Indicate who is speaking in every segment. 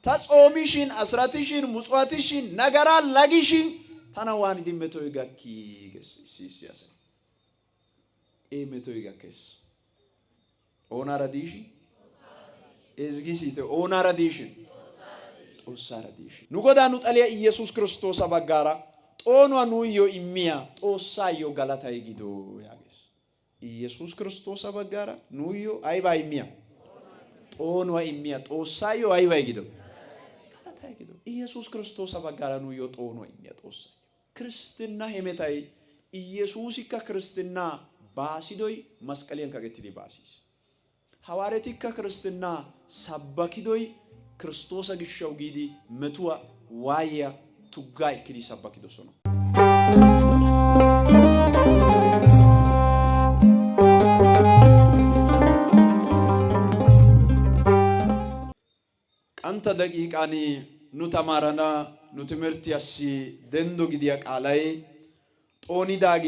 Speaker 1: taxoomishin asratishin mutswatishin nagara lagishin tana waan dimmetoo gakki gesisiasa metoo gakkes onara dishi ezgisite onara dishi osara dishi nugoda nu xaliya ኢየሱስ ክርስቶስ abagara xono nuyo immiya xossayo galatay gido yages ኢየሱስ ክርስቶስ abagara nuyo ayba immiya xono immiya xossayo ayba gido galatay gido ኢየሱስ ክርስቶስ abagara nuyo xono immiya xossa ክርስትና ሄሜታይ ኢየሱስካ ክርስትና ባሲዶይ መስቀሌን ከገትዲ ባሲስ ሐዋርያቲካ ክርስትና ሰበኪዶይ ክርስቶስ ግሻው ጊዲ መቱዋ ዋያ ቱጋይ ክዲ ሰበኪዶ ሶኖ ቀንተ ደቂቃኒ ኑ ተማረና ኑ ትምህርት ያሲ ደንዶ ጊዲያ ቃላይ ጦኒ ዳጌ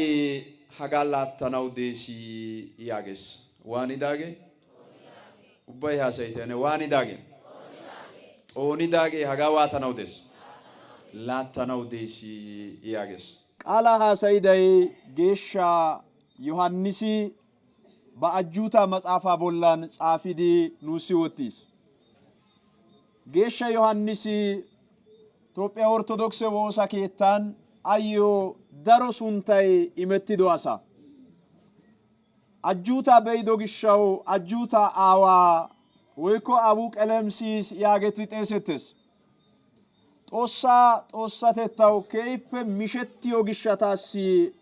Speaker 1: hagalatanaw desi yages wani dage ubbay hasaytene wani dage hagawatanaw des latanaw desi yages qala hasayday geeshsha yohannisi ba'ajjuta matsafa bollan xaafidi nusi wotis geeshsha yohannisi Toophiyaa Ortodokse woosa keettan ayyo daro suntay imettido asa ajjuta beydo gishaw ajjuta awa woyko abu qalemsis yaageti xeesettes xossatetaw keippe mishettiyo gishatasi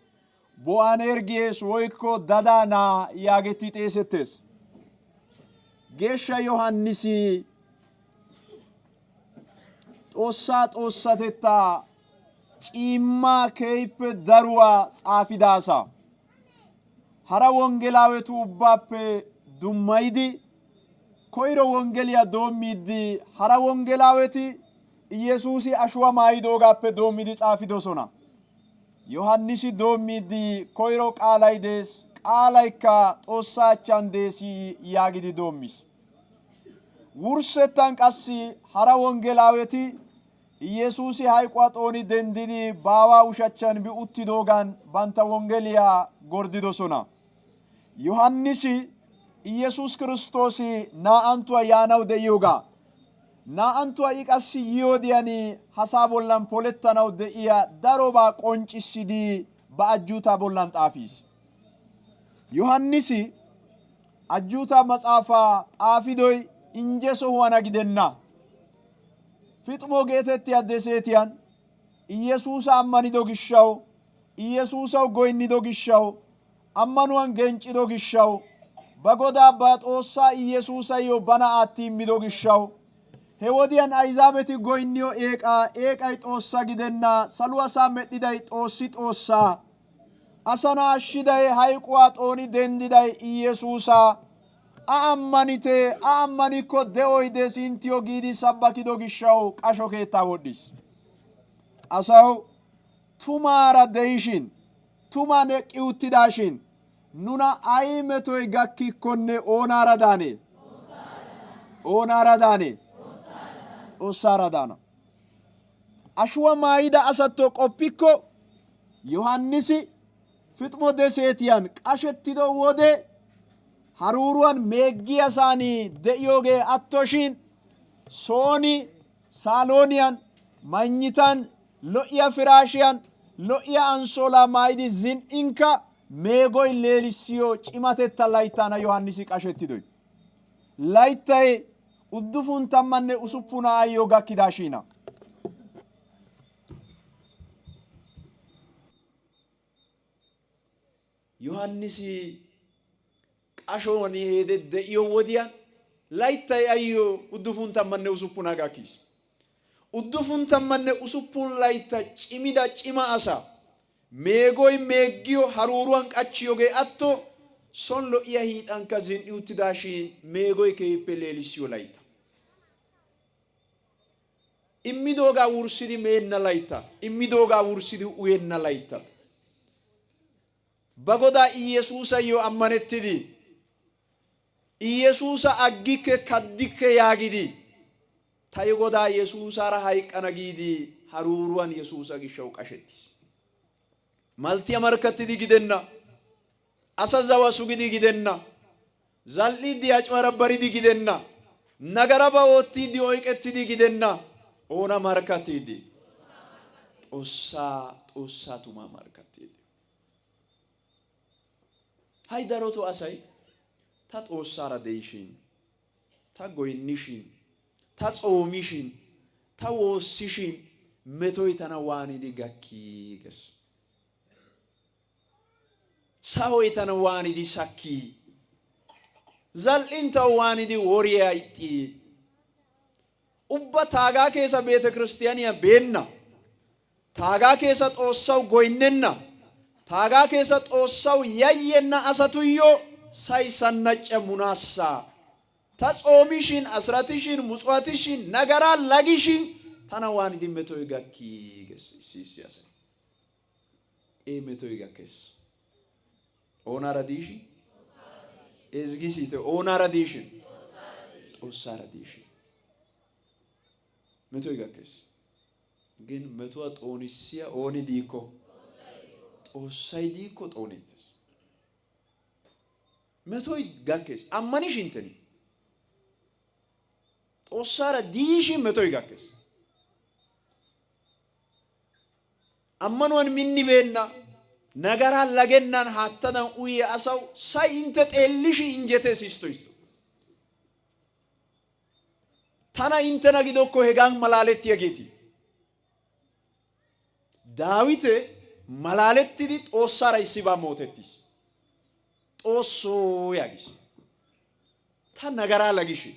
Speaker 1: boanergies woyko dadana yaageti xeesettes geeshsha yohannisi xossatetta cimma keippe darwa xaafidasa hara wongelawetu ubbappe dummaydi koyro wongeliya doomidi hara wongelaweti ኢየሱስ አሽዋ ማይዶጋppe doomidi xaafidosona yohannisi doomidi koyro qaalay des qaalaykka Xoossa achchan desi yaagidi doomis wursettan qassi hara wongelaweti ኢየሱስ ሃይቋ ጦኒ ደንዲኒ ባዋ ውሸቸን ቢኡቲ ዶጋን ባንታ ወንጌልያ ጎርዲዶሶና ዮሐንስ ኢየሱስ ክርስቶስ ናአንቱ ያናው ደዮጋ ናአንቱ ይቀስ ይወዲያኒ ሐሳቦላን ፖለታናው ደኢያ ዳሮባ ቆንጭሲዲ ባአጁታ ቦላን ጣፊስ ዮሐንስ አጁታ መጻፋ ጣፊዶይ እንጀሶ ሆና ግደና ፍጥሞ ጌተት ያደሰቲያን ኢየሱስ አማኒዶ ግሻው ኢየሱስው ጎይኒዶ ግሻው አማኑን ገንጭዶ ግሻው በጎዳ ባጦሳ ኢየሱስዮ ባና አቲሚዶ ግሻው ሄወዲያን አይዛቤቲ ጎይኒዮ ኤቃይ ጦሳ ግደና ሰሉዋሳ መዲዳይ ጦሲ ጦሳ አሰና አሽዳይ ሃይቋ ጦኒ ደንዲዳይ ኢየሱሳ አማኒኮ ደኦይ ደሲንቲዮ ጊዲ ሰባኪዶ ጊሻው ቃሾ ኬታ ወዲስ አሳው ቱማራ ደይሽን ቱማኔ ቂውቲዳሽን ኑና አይመቶይ ጋኪኮነ ኦናራዳኔ ኦሳራዳና አሽዋ ማይዳ አሰቶ ቆፒኮ ዮሐንስ ፍጥሞ ደሴቲያን ቃሸቲዶ ወደ haruruan meeggiya saani de'iyoge attoshin sooni saloniyan manyitan lo'iya firashiyan lo'iya ansola maydi zin'inka meegoy leelisiyo cimatetta laytana yohannisi qashettidoy laytay 96 ayyo gakkidashina yohannisi ashoni hede de'iyo wodiyan laytay ayyo 96 gakkis 96 layta cimida cima asa meegoy meeggiyo haruruan qachchiyoge atto son lo'iya hiidanka zin'i uttidashin meegoy keehippe leelisiyo layta immidoga wursidi meenna layta immidoga wursidi uyenna layta bagoda ኢየሱስዮ ammanettidi ኢየሱስ አግከ ከድከ ያጊዲ tayi godaa Yesuusara hayqqana giidi haruuruwan Yesuusa gishshawu qashettis. Maltiya markkattidi gidenna, asa zawa sugidi gidenna, zal"iiddi acmarabbaridi gidenna, nagaraba oottiiddi oyqettidi gidenna, oona markkattiiddi? Xoossaa tumaa markkattiiddi. Hay darotoo asay ta Xoossaara de'ishin, ta goynnishin, ta tsoomishin, ta woossishin metoy tana waanidi gakkii gees. Sahoy tana waanidi sakkii? Zal"in tawu waanidi woriyaa ixxii? Ubba taagaa keessa beete kiristtiyaaniya beenna, taagaa keessa Xoossawu goynnenna, taagaa keessa Xoossawu yayyenna asatuyyo say sannacca munaassaa. Ta tsoomishin, asratishin, mutswatishin, nagaraa lagishin tana waanidi metoy gakkii gees issi asay. Metoy gakkees. Oonara diishin? Ezgisite, oonara diishin? Xoossaara diishin. Metoy gakkees. ግን metuwa xoonissiya ooni diikko? Xoossay diikko xoonettes. Metoy gakkees. Ammanishin tani. Xoossaara diishin metoy gakkees. Ammanuwan minnibeenna, nagaraan lagennaan haattadan uyiya asawu say intte xeellishi injetees isto isto. Tana inttena gidokko hegan malaalettiyageeti. Daawite malaalettidi Xoossaara issibaa mootettis. Xoossoo yaagis. Ta nagaraa lagishin,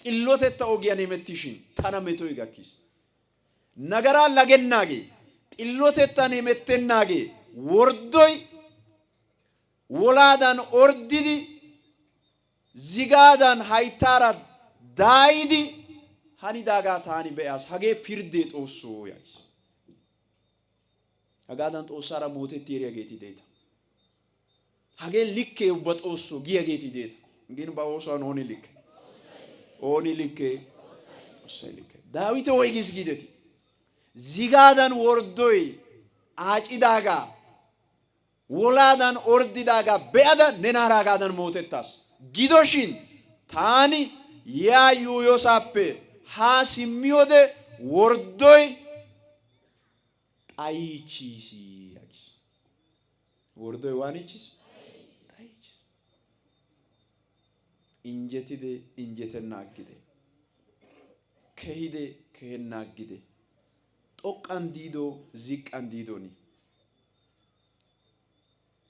Speaker 1: xillotetta ogiyan hemettishin tana metoy gakkis. Nagaraa lagennaagee, xillotettan hemettennaagee, wordoy wolaadan ordidi zigaadan hayttaara daayidi hanidaagaa taani be'aas. Hagee pirddee Xoossoo yaagis. Hagaadan Xoossaara mootetti eriyageeti deeta. Hagee likkee ubba Xoossoo giyageeti deeta. Gin ba oosuwan ooni likke? Ooni likke? Xoossay likke. Daawite woygis giideti? Zigaadan wordoy aacidaagaa, wolaadan ordidaagaa be'ada nenaara hagaadan mootettaas. Gidoshin taani yaa yuuyosaappe haa simmiyode wordoy xayichiis yaagis. Wordoy waanichis? Xayichis. Injetide injetenna aggide. Kehide kehenna aggide. Xoqqan diido ziqqan diidoni.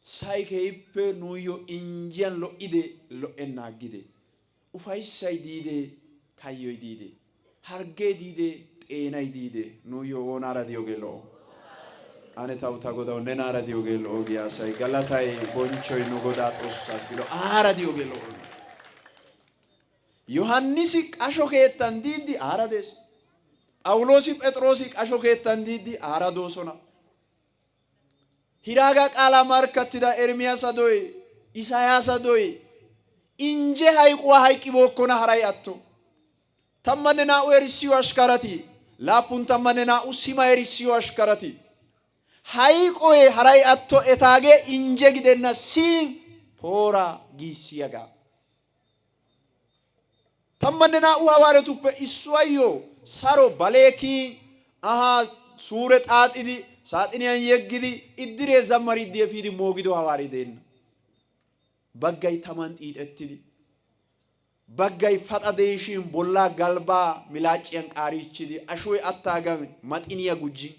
Speaker 1: Say keehippe nuuyyo injiyan lo'ide lo'enna aggide. Ufayssay diide kayyoy diide. Harggee diide xeenay diide. Nuuyyo oonaara diyogee lo'o. Ane tawu ta godawu nenaara diyogee lo'o giya asay galatay bonchchoy nu godaa Xoossaas gido aara diyogee lo'o. Yohannisi qasho keettan diiddi aara dees. Phawuloosi Phexroosi qasho keettan diiddi aara doosona. Hiraaga qaalaa markkattida Ermiyaasa doy, Isaayaasa doy, inje hayquwa hayqqibookkona haray atto. 12 erissiyo ashkarati, 72 sima erissiyo ashkarati. Hayqoy haray atto etaagee inje gidenna siin poora giissiyaagaa. 12 hawaaretuppe issuwayyo saro baleekii aha suure xaaxidi saaxiniyan yeggidi iddiree zammariiddi efiidi moogido hawaari deenna. Baggay taman xiixettidi, baggay faxa deeshin bollaa galbaa milaaciyan qaariichchidi ashoy attaagan maxiniya gujji.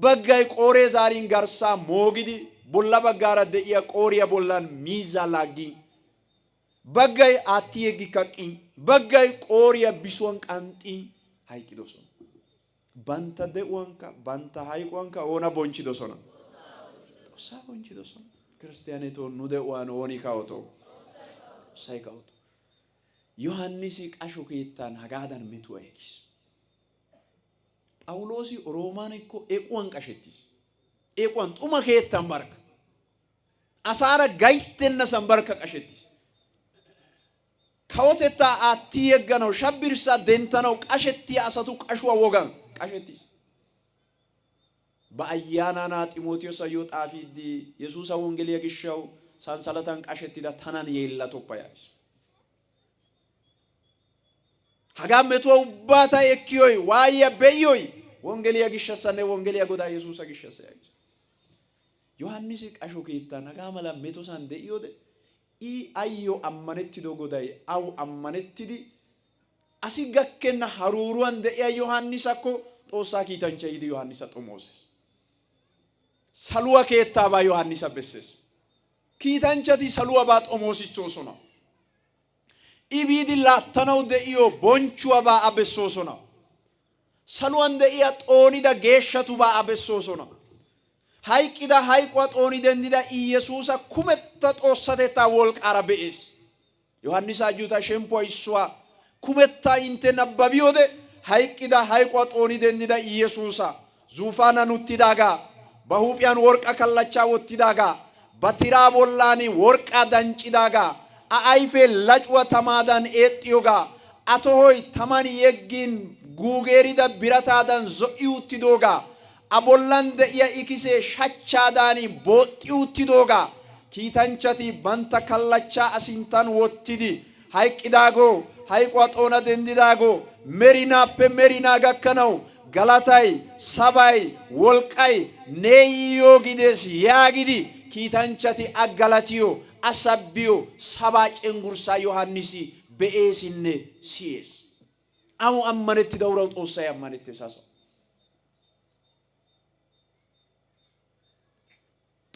Speaker 1: Baggay qooree zaarin garssaa moogidi bolla baggaara de'iya qooriya bollan miizzaa laaggi. Baggay aatti yeggi kaqqin, baggay qooriya bisuwan qanxxin hayqqidosona. Banta de'uwankka banta hayquwankka oona bonchchidosona? Xoossaa bonchchidosona. Kiristtiyaanetoo nu de'uwan ooni kawotoo? Xoossay kawoto. Yohannisi qasho keettan hagaadan metuwa ekkis. Phawuloosi Roomaanikko equwan qashettis. Equwan xuma keettan barkka. Asaara gayttennasan barkka qashettis. kawotetta atti yegganaw shabbirsa dentanaw qashetiya asatu qashuwa wogan qashetis በአያናና ጢሞቴዎስ አዮ ጣፊዲ ኢየሱስ ወንጌል የግሻው ሳንሰለታን ቀሸቲዳ ታናን የላቶፓያስ ሀጋመቶ ባታ የኪዮይ ዋየ በዮይ ወንጌል የግሸሰነ ወንጌል የጎዳ ኢየሱስ አግሸሰ ዮሐንስ ቀሾ ከይታ ነጋመላ ሜቶሳን ደኢዮደ ኢ አዮ አማነቲዶ ጎዳይ አው አማነቲዲ አሲጋከና ሀሩሩን ደያ ዮሐንስ አኮ ጦሳ ኪታንቸ ይዲ ዮሐንስ ጦሞስ salwa keetta ba Yohannis besses kiitanchati salwa ba xomosicosona ibidi lattanaw deiyo bonchuwa ba abessosona salwan deiya xoonida geeshshatu ba abessosona hayqida hayqwa xooni dendida Iyesusa kumetta xoossatetta wolqara be'es Yohannis ajuta shempo issuwa kumetta inte nabbabiyode hayqida hayqwa xooni dendida Iyesusa zufanan uttidaga በሁጵያን ወርቃ ከላቻ ወጥቲዳጋ በቲራ ቦላኒ ወርቃ ዳንጪዳጋ አይፌ ለጭወ ተማዳን ኤጥዮጋ አቶሆይ ተማን የጊን ጉጌሪዳ ቢራታዳን ዞኢውቲዶጋ አቦላን ደያ ኢኪሴ ሻቻዳኒ ቦጢውቲዶጋ ኪታንቻቲ ባንታ ከላቻ አሲንታን ወጥቲዲ ሃይቂዳጎ ሃይቋጦና ደንዲዳጎ ሜሪናፔ ሜሪና ጋከናው galatay sabay wolqay neyo gides yaagidi kiitanchati aggalatiyo asabbiyo saba cengursa Yohannisi be'esinne siyes awu ammanetti dawraw xoossay ammanette sasa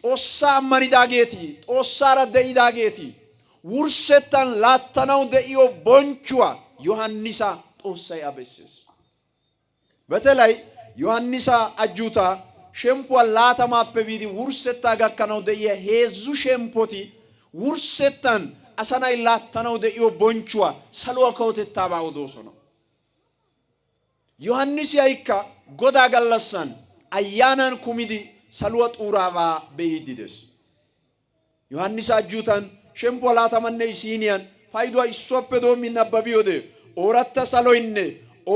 Speaker 1: xoossa ammanidageeti xoossara de'idageeti wursettan laattanaw de'iyo bonchuwa Yohannisa xoossay abesses በተለይ ዮሐንስ አጁታ ሸምፖ ላተማፕ ቢዲ ውርሰታ ጋከናው ደየ ሄዙ ሸምፖቲ ውርሰታን አሰናይ ላተናው ደዮ ቦንቹዋ ሰልዋ ከውተታ ባውዶሶ ነው ዮሐንስ ያይካ ጎዳ ገለሰን አያናን ኩሚዲ ሰልዋ ጡራባ በይዲደስ ዮሐንስ አጁታን ሸምፖ ላተመነ ሲኒያን ፋይዶ ይሶፔዶ ሚነበቢዮደ ኦራታ ሰሎይነ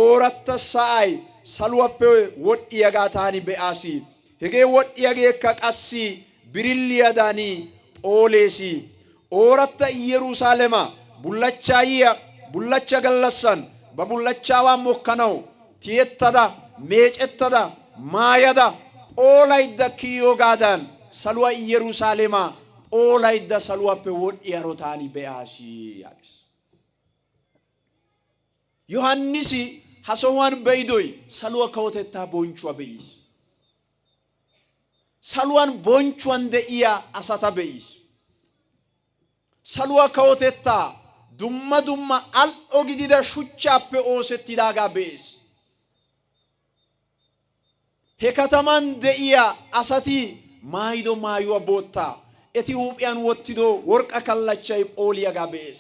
Speaker 1: ኦራታ ሳይ salwappe wodhiyaga tani be'asi hege wodhiyage ka qassi birilliyadani olesi oratta Yerusalema bullacha gallassan ba bullachawa mokkanaw tiyettada meecettada maayada olayda kiyogadan salwa Yerusalema olayda salwappe wodhiyaro tani be'asi yagis Yohannisi hasowan beydoy salwa kawotetta bonchuwa beis salwan bonchuwan deiya asata beis salwa kawotetta dumma al'o gidida shuchchappe oosettidaga beis he kataman deiya asati maayido maayuwa bootta eti huuphiyan wottido worqa kallachay phooliyaga beis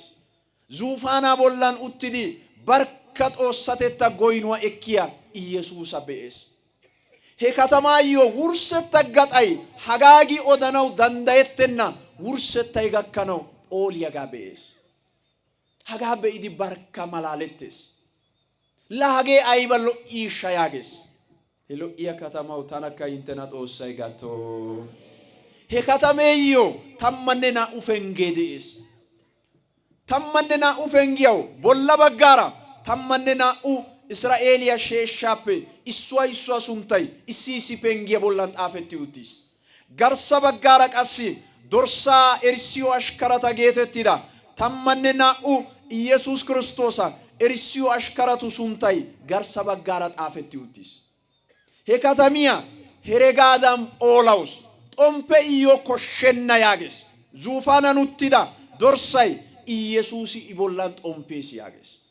Speaker 1: zuufana bollan uttidi ከጦሰተታ ጎይኗ እኪያ ኢየሱስ በኤስ he katamayo wursetta gaxay hagaagi odanaw dandayettenna wursetta gakkanaw ooliyaga bees haga beidi barka malalettes la hage ayba lo'isha yages he lo'iya katamaw tanaka intena xoossay gatto he katameyo tammanne na ufengedes tammanne na ufengiyaw bolla baggara tammanne na Israeliya sheeshappe iswa suntay issi pengiya bollan xaafetti uttis garsa baggara qassi dorsa erisiyo ashkarata geetettida tammanne naa'u ኢየሱስ ክርስቶስ erisiyo ashkaratu suntay garsa baggara xaafetti uttis he katamiya heregadan phoolawus xompe iyo koshshenna yaages zuufanan uttida dorsay ኢየሱስ ibollan xompees yaages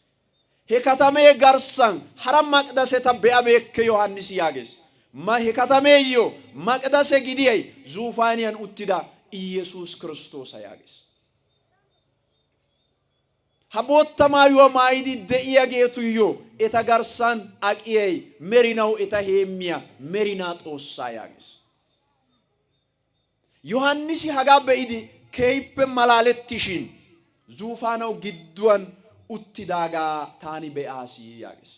Speaker 1: he katame garsan haram maqdaseta be'abekke Yohannis yaages ma he katameyo maqdase gidiyay zuufaniyan uttida ኢየሱስ ክርስቶስ yaages habotta maayuwa maayidi de'iyageetuyo eta garsan aqiyay merinaw eta heemiya merina xoossa yaages Yohannis haga be'idi keehippe malalettishin zuufaanaw gidduwan uttidaagaa taani be'aasi yaagis.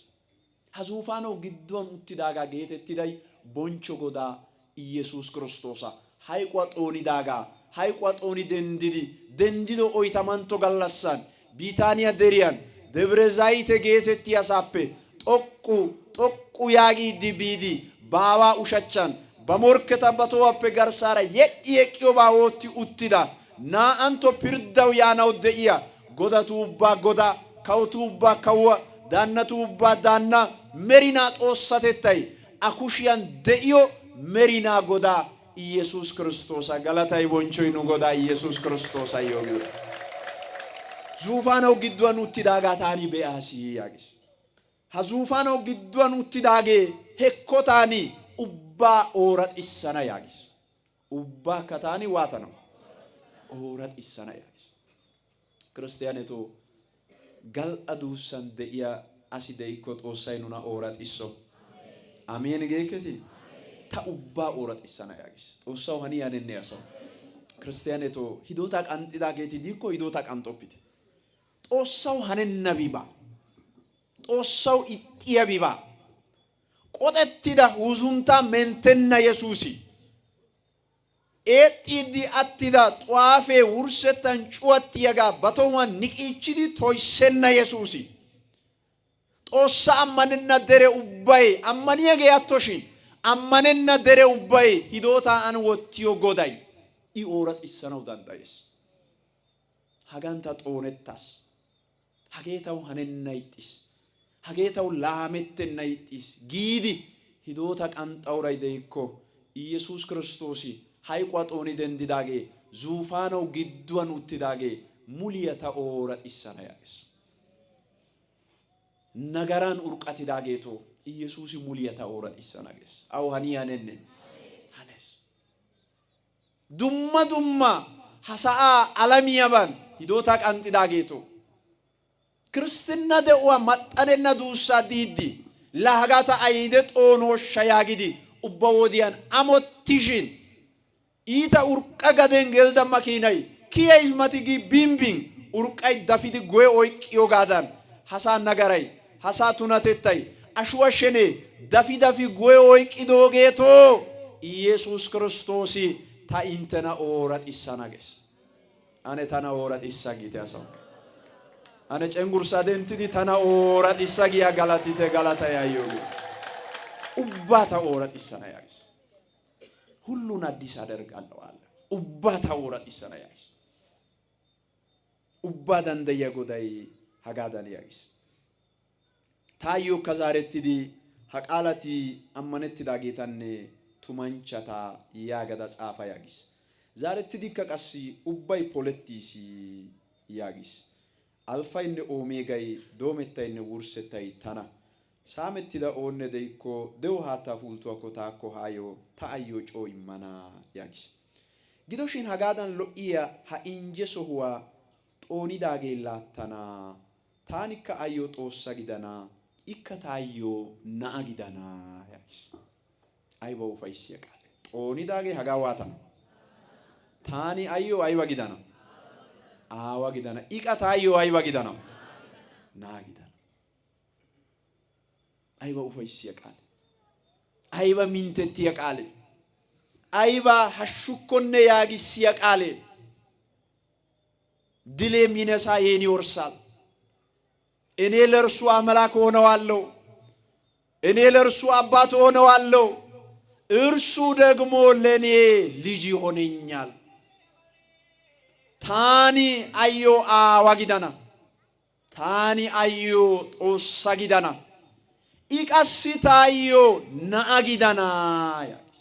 Speaker 1: Ha zuufaanaw gidduwan uttidaagaa geetettiday boncho godaa Iyesuus Kiristoosa. Hayquwa xoonidaagaa, hayquwa xooni dendido 40 gallassan Biitaaniya deriyan Debre Zayite geetettiyasaappe xoqqu yaagiiddi biidi baawaa ushachchan ba morkketa ba tohuwappe garssaara yedhdhiyobaa ootti uttida naa'antto pirddaw yaanaw de'iya godatu ubbaa godaa, kawatu ubbaa kawuwa, daannatu ubbaa daanna, merinaa xoossatettay a kushiyan de'iyo merinaa godaa Iyesuus Kiristoosa. Galatay bonchoy nu godaa Iyesuus Kiristoosa yoogiyo. zuufaanaw gidduwan uttidaagaa taani be'aasi yaagis. Ha zuufaanaw gidduwan uttidaagee hekko taani ubbaa ooraxissana yaagis. Ubbaa akka taani waatana ooraxissana yaagis. Kiristiyaaneto gal'a duussan de'iya asi de'ikko Xoossay nuna ooraxisso. Ameen geekketi. Ta ubbaa ooraxissana yaagis. Xoossaw hani yaanenne asaw. Kiristiyaaneto hidoota qanxxidaageeti diikko hidoota qanxxoppite. Xoossaw hanennabii baa. Xoossaw ixxiyabii baa. Qoxettida huuzuntaa menttenna Yesuusi. Eexxiiddi attida xuwaafee wurssettan cuwattiyagaa ba tohuwan niqiichchidi toyssenna Yesuusi. Xoossa ammanenna dere ubbay ammaniyagee attoshin ammanenna dere ubbay hidootaa an wottiyo goday I ooraxissanaw danddayees. Hagan ta xoonettaas. Hagee taw hanenna ixxiis. Hagee taw laamettenna ixxiis giidi hidoota qanxxawuray de'ikko Iyesuus Kiristoosi hayquwa xooni dendidaagee zuufaanaw gidduwan uttidaagee muliya ta ooraxissana yaagis. Nagaraan urqatidaageetoo Iyesuusi muliya ta ooraxissana gees. Aw hani hanenne hanees. Dumma hasa'aa alamiyaban hidoota qanxxidaageetoo Kiristinna de'uwa maxxanenna duussaa diiddi la hagaa ta ayide xoonooshsha yaagidi ubba wodiyan amottishin iita urqqa gaden gelida makiinay kiyays mati gi bimbin urqqay dafidi guye oyqqiyogaadan hasaa nagaray, hasaa tunatettay, ashuwa shenee dafi guye oyqqidoogeetoo Iyesuus Kiristoosi ta inttena ooraxissana gees. Ane tana ooraxissa giite asaw. Ane cengurssaa denttidi tana ooraxissa giya galatite galata yaayyoogee. Ubbaa ta ooraxissana yaagis. ሁሉን አዲስ አደርጋለሁ አለ። ኡባ ታውራጢሰና ያይስ ኡባ ዳንደየ ጎዳይ ሀጋዳን ያይስ ታዩ ከዛሬትዲ ሀቃላቲ አመነቲ ዳጌታኔ ቱማንቻታ ያገዳ ጻፋ ያጊስ ዛሬትዲ ከቀሲ ኡባይ ፖለቲሲ ያጊስ አልፋይነ ኦሜጋይ ዶሜታይነ ውርሰታይ ታና Saamettida oonne deikko de'o haattaa fultuwakko taakko haayo ta ayyo coo immana yaagis. Gidoshin hagaadan lo'iya ha inje sohuwa xoonidaagee laattana. Taanikka ayyo xoossa gidana. Ikka taayyo na'a gidana yaagis. Ayba ufayssiya qaale. Xoonidaagee hagaa waatana. Taani ayyo ayba gidana. Aawa gidana. Iqa taayyo ayba gidana. Na'a gidana. ayba ufayssiya qaale. Ayba mintettiya qaale. Ayba hashshukkonne yaagissiya qaale. ድል የሚነሳ የኔ ይወርሳል። እኔ ለእርሱ አምላክ ሆነዋለሁ። እኔ ለእርሱ አባት ሆነዋለሁ። እርሱ ደግሞ ለኔ ልጅ ይሆነኛል። ታኒ አዮ አዋጊዳና ታኒ አዮ ጦሳ ጊዳና ኢቃሲታዮ ናአጊዳና ያስ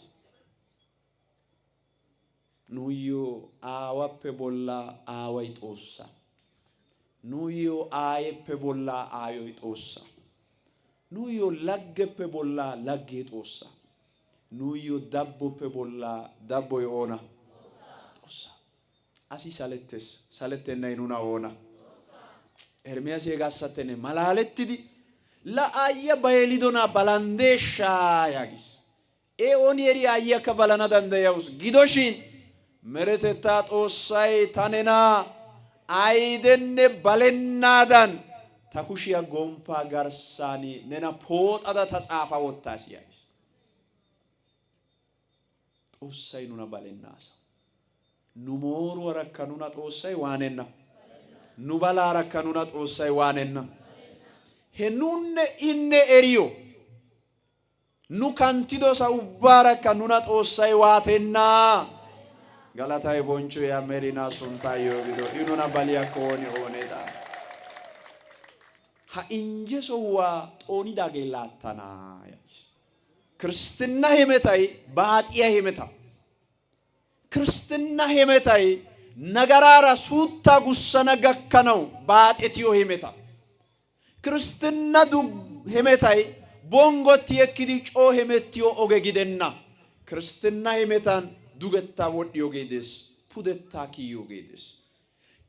Speaker 1: ኑዮ አዋፔ ቦላ አዋይ ጦሳ ኑዮ አየፔ ቦላ አዮይ ጦሳ ኑዮ ላገፔ ቦላ ላጌ ጦሳ ኑዮ ዳቦፔ ቦላ ዳቦ ይሆና ጦሳ አሲ ሳለቴስ ሳለቴና ይኑና ሆና ኤርሚያስ የጋሳተነ ማላለትዲ ለአየ ባይሊዶና ባላንዴሻ ያጊስ ኤኦኒሪ አየ ከባላና ዳንደያውስ ጊዶሽን መረተታ ጦሳይ ታነና ayidenne balennaadan ta kushiya gomppaa garssan nena pooxada ta xaafa wottaas yaagis. Xoossay nuna balennaasa. Nu mooruwaarakka nuna Xoossay waanenna. Nu balaarakka nuna Xoossay waanenna. He nunne inne eriyo nu kanttidosa ubbaarakka nuna Xoossay waatenna. Galatay bonchchoy ya merinaa sunttaayyo gido. I nuna baliyaakko ooni oonedha. Ha injje sohuwaa xoonidaagee laattana. ክርስትና hemetay baaxiya hemeta. ክርስትና hemetay nagaraara suuttaa gussana gakkanawu baaxetiyo hemeta. ክርስትና hemetay bongotti ekkidi coo hemettiyo oge gidenna. ክርስትና hemetan dugettaa wodhdhiyogee dees. pudettaa kiyiyogee dees.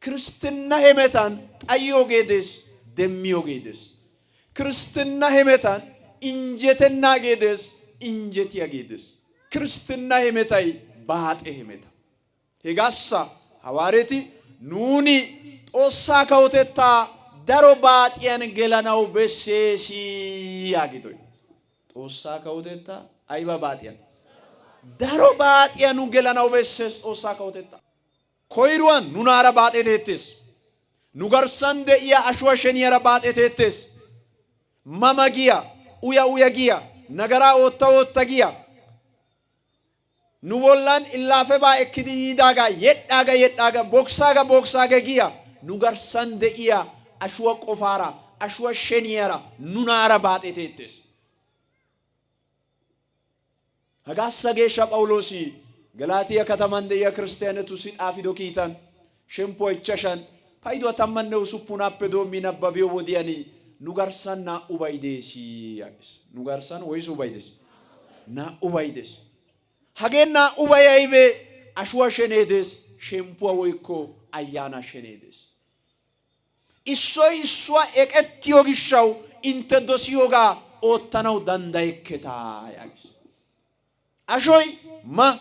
Speaker 1: ክርስትና hemetan xayyiyogee dees. demmiyogee dees. ክርስትና hemetan injetennaagee dees. injetiyagee dees. ክርስትና hemetay baaxe hemeta. Hegaassa hawaareti nuuni Xoossaa kawotettaa daro baaxiyan gelanawu besseesi yaagidoy. Xoossaa kawotettaa ayba baaxiyan? Daro baaxiyan nu gelanawu bessees Xoossaa kawotettaa. Koyruwan nunaara baaxeteettees. Nu garssan de'iya ashuwa sheniyaara baaxeteettees. Mama giya, uya uya giya, nagaraa ootta ootta giya, nu bollan illaafebaa ekkidi yiidaagaa yedhaaga boksaaga giya nu garssan de'iya ashuwa qofaara ashuwa sheniyaara nunaara baaxeteettees. Hagaassa geeshsha P'awuloosi Galaatiyaa kataman de'iya kiristiyaanetussi xaafido kiitan shemppuwa 5 payduwa 16ppe doommi nabbabiyo wodiyani nu garssan naa'ubay dees yaagees. Nu garssan woysubay dees? Naa'ubay dees. Hagee naa'ubay aybee? ashuwa shenee dees. shemppuwa woykko ayyaana shenee dees. Issoy issuwa eqettiyo gishshawu intte dosiyogaa oottanawu dandayekketa yaagees. Ashoy ma,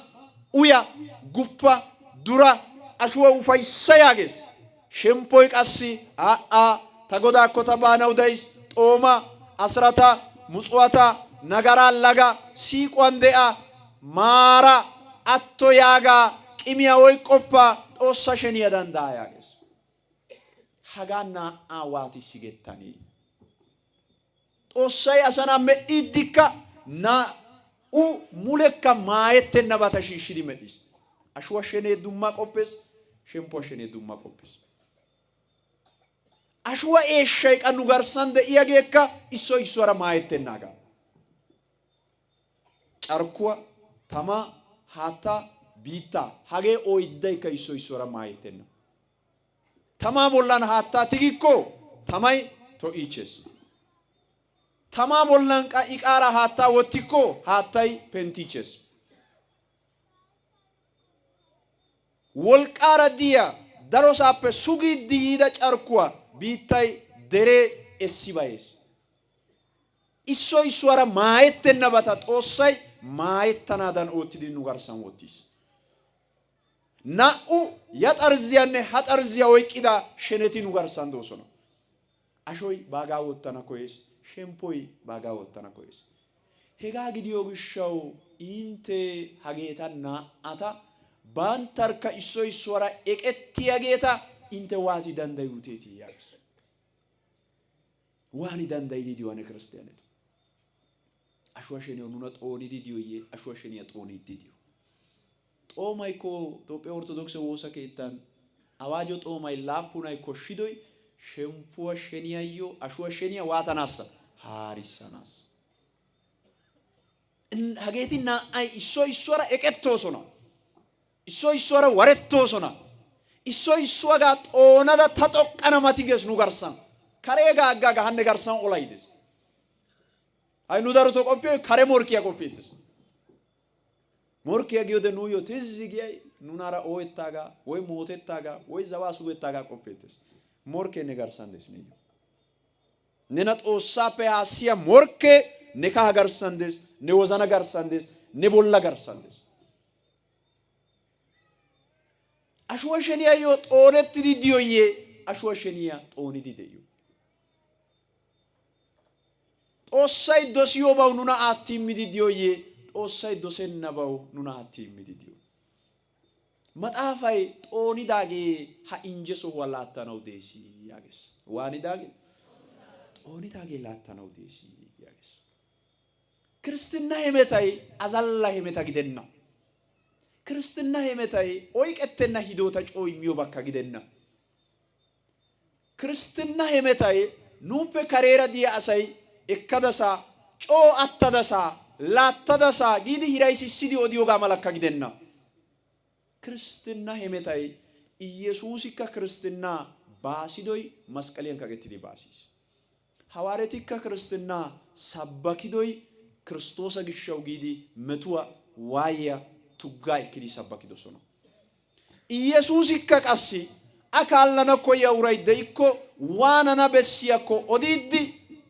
Speaker 1: uya, guppa, dura, ashuwa ufayssa yaagees. shemppoy qassi ta godaakko ta baanawu days. xooma, asrata, muxuwata, nagaraa laga, siiquwan de'a, maara, atto yaagaa, qimiya oyqqoppa, Xoossa sheniya danda'a yaagees. Hagaa naa'aa waati sigettanii? Xoossay asanaa medhdhiiddikka naa'u mulekka maayettennabata shiishshidi medhdhis. ashuwa shenee dumma qoppees. shemppuwa shenee dumma qoppees. ashuwa eeshshay qa nu garssan de'iyageekka issoy issuwaara maayettennaagaa. carkkuwa, tamaa, haattaa, biittaa hagee oyddaykka issoy issuwaara maayettenna. tamaa bollan haattaa tigikko tamay to'iichchees. tamaa bollan qa iqaara haattaa wottikko haattay penttiichchees. wolqaara diya darosaappe sugiiddi yiida carkkuwa biittay deree essi bayees. issoy issuwaara maayettennabata Xoossay maayettanaadan oottidi nu garssan wottiis. naa'u ya xarzziyaanne ha xarzziyaa oyqqida sheneti nu garssan doosona. ashoy baagaa wottana koyees. shemppoy baagaa wottana koyees. hegaa gidiyo gishshawu intte hageeta naa'ata banttarkka issoy issuwaara eqettiyaageeta intte waati danddayuuteetii yaagees. waani danddayidi diyo ane kiristtiyaaneti? ashuwa sheniyawu nuna xoonidi diyoyye ashuwa sheniya xooniiddi diyo? xoomaykko Toophphiya orttodookise woosa keettan awaajo xoomay 7 koshshidoy shemppuwa sheniyayyo ashuwa sheniya waatanaassa? haarissanaassa. hageeti naa'ay issoy issuwaara eqettoosona. issoy issuwaara warettoosona. issoy issuwaagaa xoonada ta xoqqana mati gees nu garssan. kareegaa aggaaga hanne garssan olay dees. hay nu daroto qoppiyoy kare morkkiyaa qoppeettes. morkkiyaa giyode nuuyyo tizzi giyay nunaara ooyettaagaa woy mootettaagaa woy zawaa sugettaagaa qoppeettes. morkkee ne garssan dees. nena Xoossaappe haassiya morkkee ne kaha garssan dees. ne wozana garssan dees. ne bolla garssan dees. Ashuwa sheniya yo xoonettidi diyoyye ashuwa sheniya xoonidi de'iyo. Xoossay dosiyobaw nuna aatti immidi diyoyye Xoossay dosennabaw nuna aatti immidi diyo. Maxaafay xoonidaagee ha inje sohuwa laattanaw deesi yaagees. Waanidaagee? xoonidaagee laattanaw deesi yaagees. ክርስትና hemetay azalla hemeta gidenna. ክርስትና hemetay oyqettenna hidoota coo immiyobakka gidenna. ክርስትና hemetay nuuppe kareera diya asay ekkadasaa coo attadasaa laattadasaa giidi hiraysissidi odiyoogaa malakka gidenna. ክርስትና hemetay Iyesuusikka ክርስትናaa baasidoy masqaliyan kaqettidi baasiis. Hawaaretikka ክርስትናaa sabbakidoy Kiristoosa gishshaw giidi metuwa waayiya tuggaa ekkidi sabbakidosona. Iyesuusikka qassi a kaallana koyya uray de'ikko waanana bessiyakko odiiddi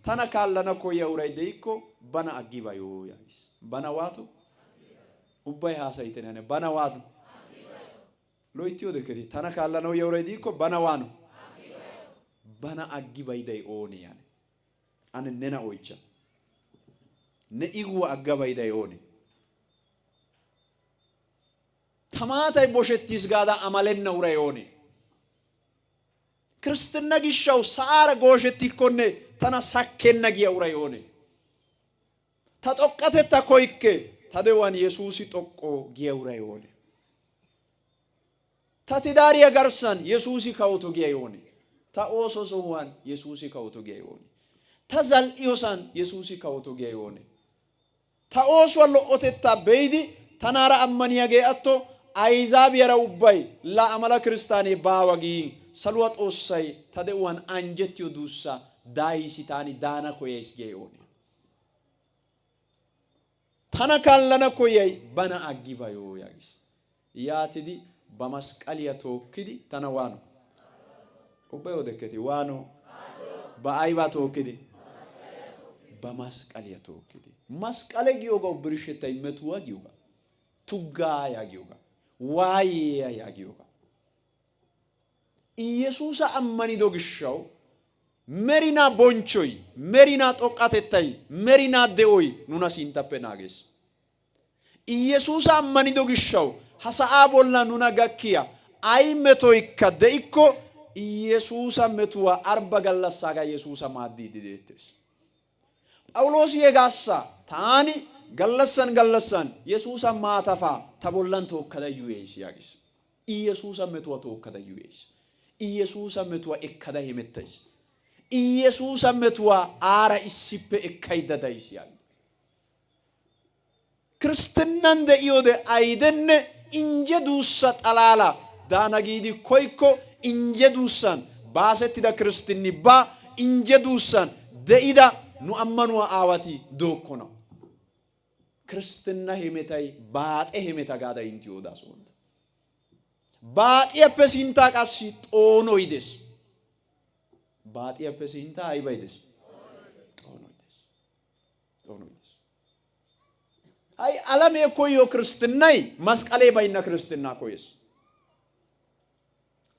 Speaker 1: tana kaallana koyya uray de'ikko bana aggi bayo yaagis. Bana waato? Ubbay haasayitene bana waato? Loytti odekketi tana kaallana koyya uray de'ikko bana waano? Bana aggi bayday oonee yaane? Ane nena oychcha. Ne iguwa agga bayday oonee? Tamaatay boshettiis gaada amalenna uray oonee? ክርስትና gishshaw sa'aara gooshettikkonne tana sakkenna giya uray oonee? Ta xoqqatetta koykke ta de'uwan Yesuusi xoqqo giya uray oonee? Ta tidaariya garssan Yesuusi kawoto giyay oonee? Ta ooso sohuwan Yesuusi kawoto giyay oonee? Ta zal'iyosan Yesuusi kawoto giyay oonee? Ta oosuwa lo'otettaa be'idi tanaara ammaniyagee atto ayzaabiyaara ubbay la amala kiristaanee baawa gii saluwa Xoossay ta de'uwan anjjettiyo duussaa daayisi taani daana koyays giyay oonee? Tana kaallana koyay bana aggi bayo yaagis. Yaatidi ba masqaliya tookkidi tana waano? Ubbay odekketi waano? Ba aybaa tookkidi? Ba masqaliya tookkidi. Masqale giyoogaw birshshettay metuwa giyoogaa. Tuggaa yaagiyoogaa. waayiya yaagiyoogaa. Iyesuusa ammanido gishshaw merinaa bonchchoy, merinaa xoqqatettay, merinaa de'oy nuna sinttappe naagees. Iyesuusa ammanido gishshaw ha sa'aa bolla nuna gakkiya ay metoykka de'ikko Iyesuusa metuwa 40 gallassaaga Yesuusa maaddiiddi deettees. P'awuloosi hegaassa taani gallassan gallassan Yesuusa maatafaa ta bollan tookkada yuuyees yaagis. Iyesuusa metuwa tookkada yuuyees. Iyesuusa metuwa ekkada hemettays. Iyesuusa metuwa aara issippe ekkayda days yaagis. ክርስትናን de'iyode aydenne inje duussa xalaala daana giidi koykko inje duussan baasettida ክርስትni ba inje duussan de'ida nu ammanuwa aawati dookkona. ክርስትና hemetay baaxe hemeta gaada intti yoodaasonta. Baaxiyappe sinttaa qassi xoonoy des. Baaxiyappe sinttaa aybay des? Xoonoy des. Xoonoy des. Ay alamee koyyo ክርስትናይ masqalee baynna ክርስትና koyes.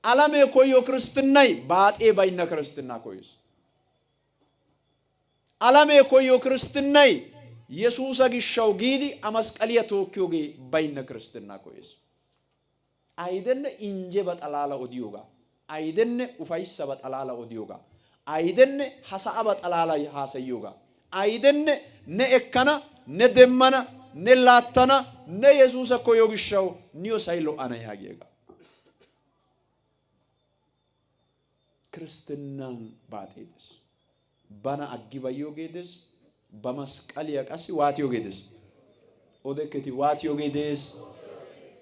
Speaker 1: Alamee koyyo ክርስትናይ baaxee baynna ክርስትና koyes. Alamee koyyo ክርስትናይ Yesuusa gishshaw giidi a masqaliya tookkiyogee baynna ክርስትና koyes. Aydenne injeba xalaala odiyoogaa. Aydenne ufayssaba xalaala odiyoogaa. Aydenne hasa'aba xalaala haasayiyoogaa. Aydenne ne ekkana, ne demmana, ne laattana, ne Yesuusa koyo gishshaw niyosay lo'ana yaagiyaagaa. ክርስትናን baaxee des. Bana aggi bayyogee des. Ba masqaliya qassi waatiyogee des. Odekketi waatiyogee des.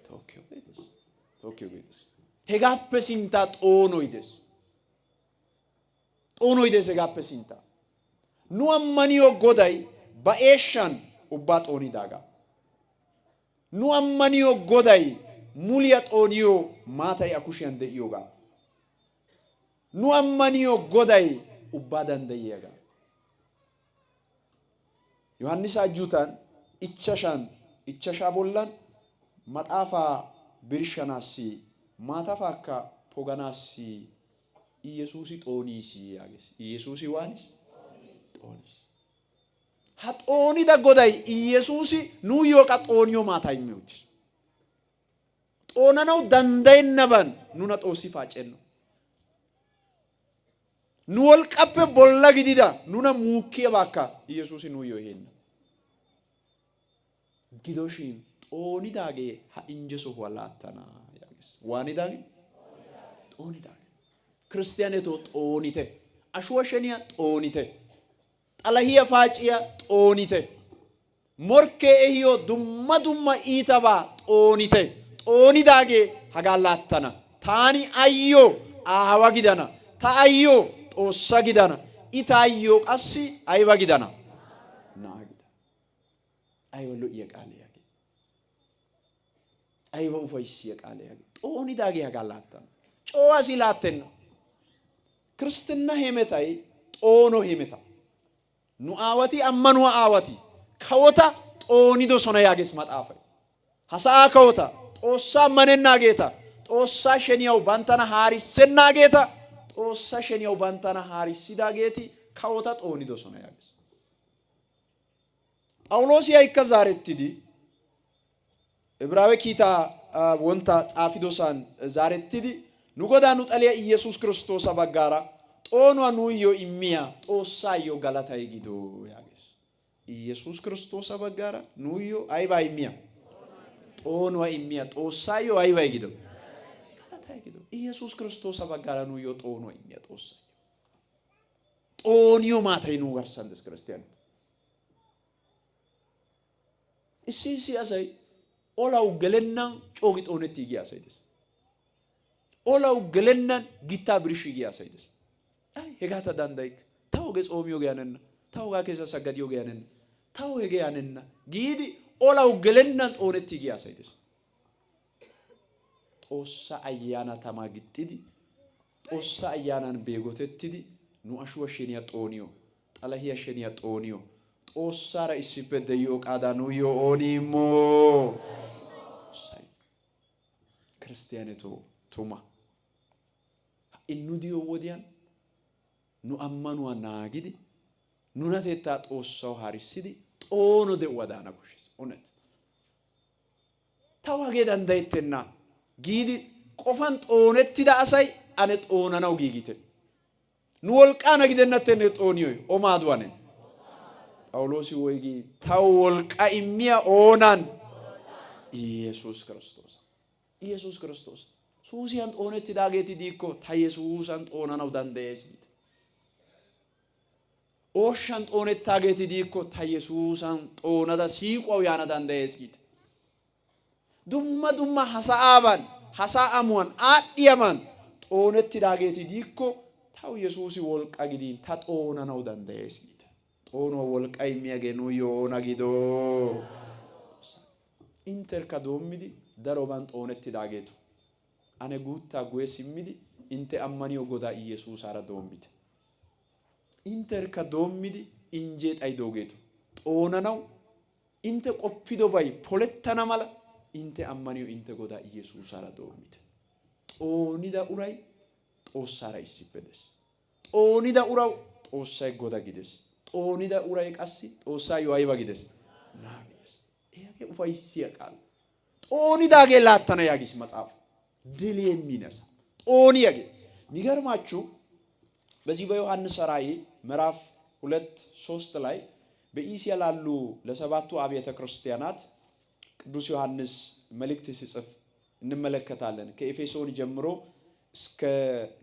Speaker 1: Tookkiyogee des. Tookkiyogee des. Hegaappe sinttaa xoonoy des. Xoonoy des hegaappe sinttaa. Nu ammaniyo Goday ba eeshshan ubbaa xoonidaagaa. Nu ammaniyo Goday muliya xooniyo maatay a kushiyan de'iyoogaa. Nu ammaniyo Goday ubbaa danddayiyaagaa. Yohaannisa ajjuutan ichchashaa bollan maxaafaa birshshanaassi ማታ ፋካ ፖጋናሲ ኢየሱስ ጦኒሲ ያገስ ኢየሱስ ዋንስ ጦኒስ ሀጦኒ ደጎዳይ ኢየሱስ ኑዮ ቀጦኒዮ ማታ ይሚውት ጦነነው ደንደይነበን ኑና ጦሲ ፋጨን ነው ኑወልቀበ ቦላ ግዲዳ ኑና ሙኪየ ባካ ኢየሱስ ኑዮ ይሄን ጊዶሽን ጦኒ ዳጌ ሀኢንጀሶ ወላተና ያገስ ዋኒ ዳጌ ጦኒ ዳጌ ክርስቲያኔቶ ጦኒተ አሽወሸኒያ ጦኒተ ጠላሂያ ፋጪያ ጦኒተ ሞርኬ ኤሂዮ ዱማ ኢተባ ጦኒተ ጦኒ ዳጌ ሀጋላተና ታኒ አዮ አሃዋ ጊዳና ታአዮ ጦሳ ጊዳና ኢታዮ ቀሲ አይባ ጊዳና ናጊዳ አይወሎ የቃለ ያጌ አይባ ኡፈይስ የቃለ ያጌ ጦኒ ዳጌ ሀጋላተና ጮዋ ሲላተን ክርስትና ሄመታይ ጦኖ ሄመታ ኑአወቲ አመኑ አወቲ ከወታ ጦኒዶ ሶና ያጌስ ማጣፈ ሐሳ ከወታ ጦሳ መነና ጌታ ጦሳ ሸኒያው ባንተና ሃሪስና ጌታ ጦሳ ሸኒያው ባንተና ሃሪስዳ ጌቲ ከወታ ጦኒዶ ሶና ያጌስ ጳውሎስ ያይከዛረትዲ ዕብራዊ ኪታ ወንታ ጻፊዶሳን ዛረትዲ ኑጎዳኑ ጠሊያ ኢየሱስ ክርስቶስ አባጋራ ጦኗ ኑዮ ኢሚያ ጦሳዮ ገላታይ ጊዶ ያገስ ኢየሱስ ክርስቶስ አባጋራ ኑዮ አይባ ኢሚያ ጦኗ ኢሚያ ጦሳዮ አይባ ጊዶ ገላታይ ጊዶ ኢየሱስ ክርስቶስ አባጋራ ኑዮ ጦኗ ኢሚያ ጦሳዮ ጦኒዮ ማታይ ኑ ወርሰንደስ ክርስቲያን እሺ አሳይ ኦላው ገለና ጮጊ ጦነት ይያሳይደስ ኦላው ገለናን ጊታ ብርሽ ይያሳይደስ አይ ሄጋታ ዳንዳይክ ታው ገጾሚዮ ጋነና ታው ጋከሰ ሰገዲዮ ጋነና ታው ሄጋነና ጊዲ ኦላው ገለናን ጦነት ይያሳይደስ ጦሳ አያና ተማግጥዲ ጦሳ አያናን ቤጎተትዲ ኑ አሽወሽኒያ ጦኒዮ ጠላሂያ ሸኒያ ጦኒዮ ጦሳራ ኢሲበደዮ ቃዳኑ ዮኦኒሞ ክርስቲያኔቶ ቱማ ኢኑዲዮ ወዲያን ኑ አማኑ ናጊዲ ኑናቴታ ጦሳው ሃሪሲዲ ጦኖ ደዋዳና ኩሽስ ኦነት ታዋጌ ዳንዳይተና ጊዲ ቆፋን ጦነቲዳ አሳይ አነ ጦናናው ጊጊተ ኑ ወልቃና ጊደነተነ ጦኒዮ ኦማድዋነ ጳውሎስ ወይጊ ታው ወልቃ ኢሚያ ኦናን ኢየሱስ ክርስቶስ ሱሲያን ጦነት ዳጌቲ ዲኮ ታየሱሳን ጦናናው ዳንደየስ ኦሻን ጦነት ታጌቲ ዲኮ ታየሱሳን ጦናዳ ሲቆው ያና ዳንደየስ ዱማ ሐሳአባን ሐሳአሙን አዲያማን ጦነት ዳጌቲ ዲኮ ታው ኢየሱስ ወልቃ ግዲን ታ ጦናናው ዳንደየስ ጦኖ ወልቃ የሚያገኑ ዮና ጊዶ ኢንተርካ ዶሚዲ daroban ጦነት ዳጌቱ አነ ጉታ ጎስ ይሚዲ እንተ አማኒዮ ጎዳ ኢየሱስ አራ ዶምቢት ኢንተርካ ዶሚዲ እንጄ ጣይ ዶጌቱ ጦናናው እንተ ቆፒዶ ባይ ፖለተና ማላ እንተ አማኒዮ እንተ ጎዳ ኢየሱስ አራ ዶምቢት ጦኒዳ ኡራይ ጦሳራ ይሲበደስ ጦኒዳ ኡራው ጦሳይ ጎዳ ጊደስ ጦኒዳ ኡራይ ቀሲ ጦሳዮ አይባ ጊደስ ናቢስ ይሄ ኡፋይሲያ ቃል ጦኒ ዳጌ ላተና ያጊስ መጽሐፍ ድል የሚነሳ ጦኒ ያጌ ሚገርማችሁ በዚህ በዮሐንስ ራእይ ምዕራፍ 2:3 ላይ በኢሲያ ላሉ ለሰባቱ አብያተ ክርስቲያናት ቅዱስ ዮሐንስ መልእክት ሲጽፍ እንመለከታለን። ከኤፌሶን ጀምሮ እስከ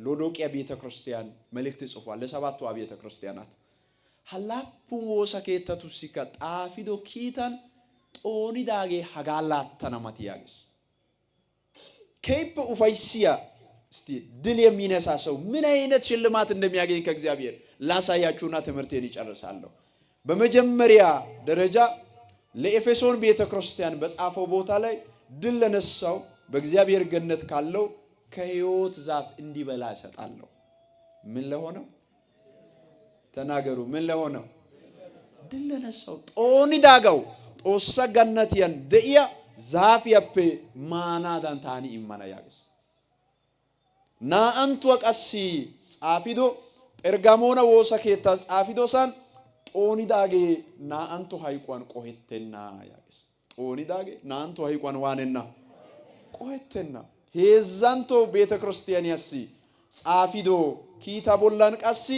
Speaker 1: ሎዶቅያ ቤተ ክርስቲያን መልእክት ጽፏል ለሰባቱ አብያተ ክርስቲያናት ሐላፑ ወሰከተቱ ሲካ ጣፊዶ ኪታን ጦኒ ዳጌ ሀጋላተና ማቲያግስ ከይፕ ኡፋይሲያ እስቲ ድል የሚነሳ ሰው ምን አይነት ሽልማት እንደሚያገኝ ከእግዚአብሔር ላሳያችሁና ትምህርቴን ይጨርሳለሁ። በመጀመሪያ ደረጃ ለኤፌሶን ቤተክርስቲያን በጻፈው ቦታ ላይ ድል ለነሳው በእግዚአብሔር ገነት ካለው ከሕይወት ዛፍ እንዲበላ እሰጣለሁ። ምን ለሆነው ተናገሩ። ምን ለሆነው ድል ለነሳው ጦኒ ዳጋው ጦሳ ገነትያን ደኢያ ዛፍ ያፔ ማናዳን ታኒ ኢማና ያግስ naa'antu qassi xaafido Phergamoona woosa keettaa xaafidosan xoonidaagee naa'antu hayquwan qohettenna yaagees. xoonidaagee naa'antu hayquwan waanenna qohettenna. heezzantto beete kiristtiyaaniyassi xaafido kiita bollan qassi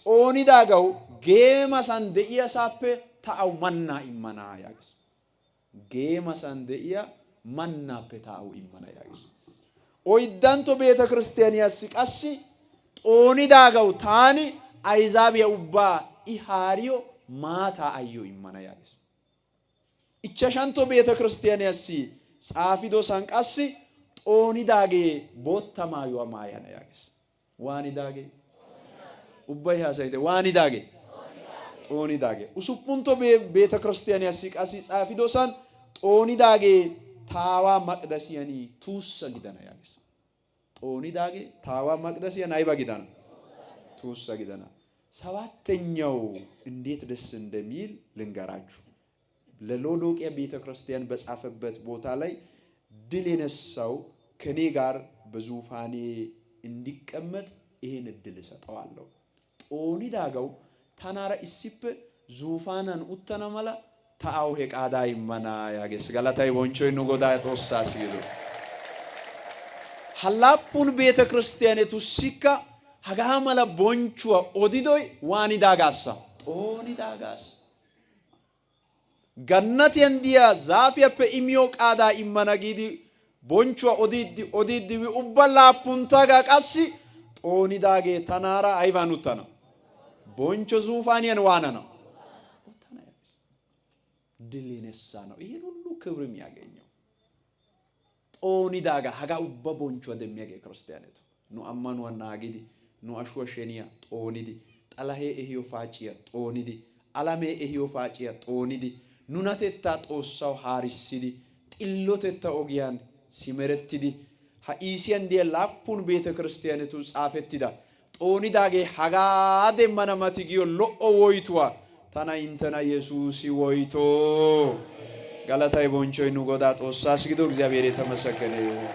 Speaker 1: xoonidaagaw geemasan de'iyasaappe ta'aw mannaa immana yaagees. geemasan de'iya mannaappe ta'aw immana yaagees. oyddanto beete kiristtiyaaniyassi qassi xoonidaagaw taani ayzaabiya ubbaa I haariyo maataa ayyo immana yaagees. ichchashantto beete kiristtiyaaniyassi xaafidosan qassi xoonidaagee bootta maayuwa maayana yaagees. waanidaagee ubbay haasayite waanidaagee xoonidaagee. usuppuntto beete kiristtiyaaniyassi qassi xaafidosan xoonidaagee taawaa maqdasiyanii tuussa gidana yaagees. xoonidaagee taawaa maqdasiያን አይባ gidana tuussa gidana። ሰባተኛው እንዴት ደስ እንደሚል ልንገራችሁ። ለሎዶቅያ ቤተ ክርስቲያን በጻፈበት ቦታ ላይ ድል የነሳው ከኔ ጋር በዙፋኔ እንዲቀመጥ ይሄን እድል እሰጠዋለሁ። ጦኒዳጋው ታናራ ኢሲፕ ዙፋናን ኡተናማላ ታአው ሄቃዳ ይመና ያገስ ገላታይ ቦንቾይ ንጎዳ ተወሳስ ይሉ ሐላፑን ቤተ ክርስቲያኔቱ ሲካ ሀጋማላ ቦንቹዋ ኦዲዶይ ዋኒዳጋሳ ጦኒዳጋስ ገነት የንዲያ ዛፊያፔ ኢሚዮ ቃዳ ይመና ጊዲ ቦንቹዋ ኦዲዲ ኡበላ ፑንታጋ ቀሲ ጦኒዳጌ ተናራ አይባኑተና ቦንቾ ዙፋኔን ዋና ነው ድል የነሳ ነው። ይሄን ሁሉ ክብር የሚያገኘው ጦኒዳጋ ሀጋ ኡባ ቦንቾ እንደሚያገኝ ክርስቲያኔቱ ኑ አማኑ ዋና አጊዲ ኑ አሽወሸኒያ ጦኒዲ ጠላሄ ኢህዮ ፋጪያ ጦኒዲ አላሜ ኢህዮ ፋጪያ ጦኒዲ ኑናቴታ ጦሳው ሃሪሲዲ ጢሎቴታ ኦጊያን ሲመረትዲ ሃኢሲያን ዲያ ላፑን ቤተ ክርስቲያኔቱ ጻፈትዳ ጦኒዳጌ ሀጋ ደመናማቲ ጊዮ ሎኦ ወይቱዋ ታና ኢንተና ኢየሱስ ወይቶ ገላታይ ቦንቾይ ኑ ጎዳ ጦሳስ ግዶ እግዚአብሔር የተመሰገነ ይሁን።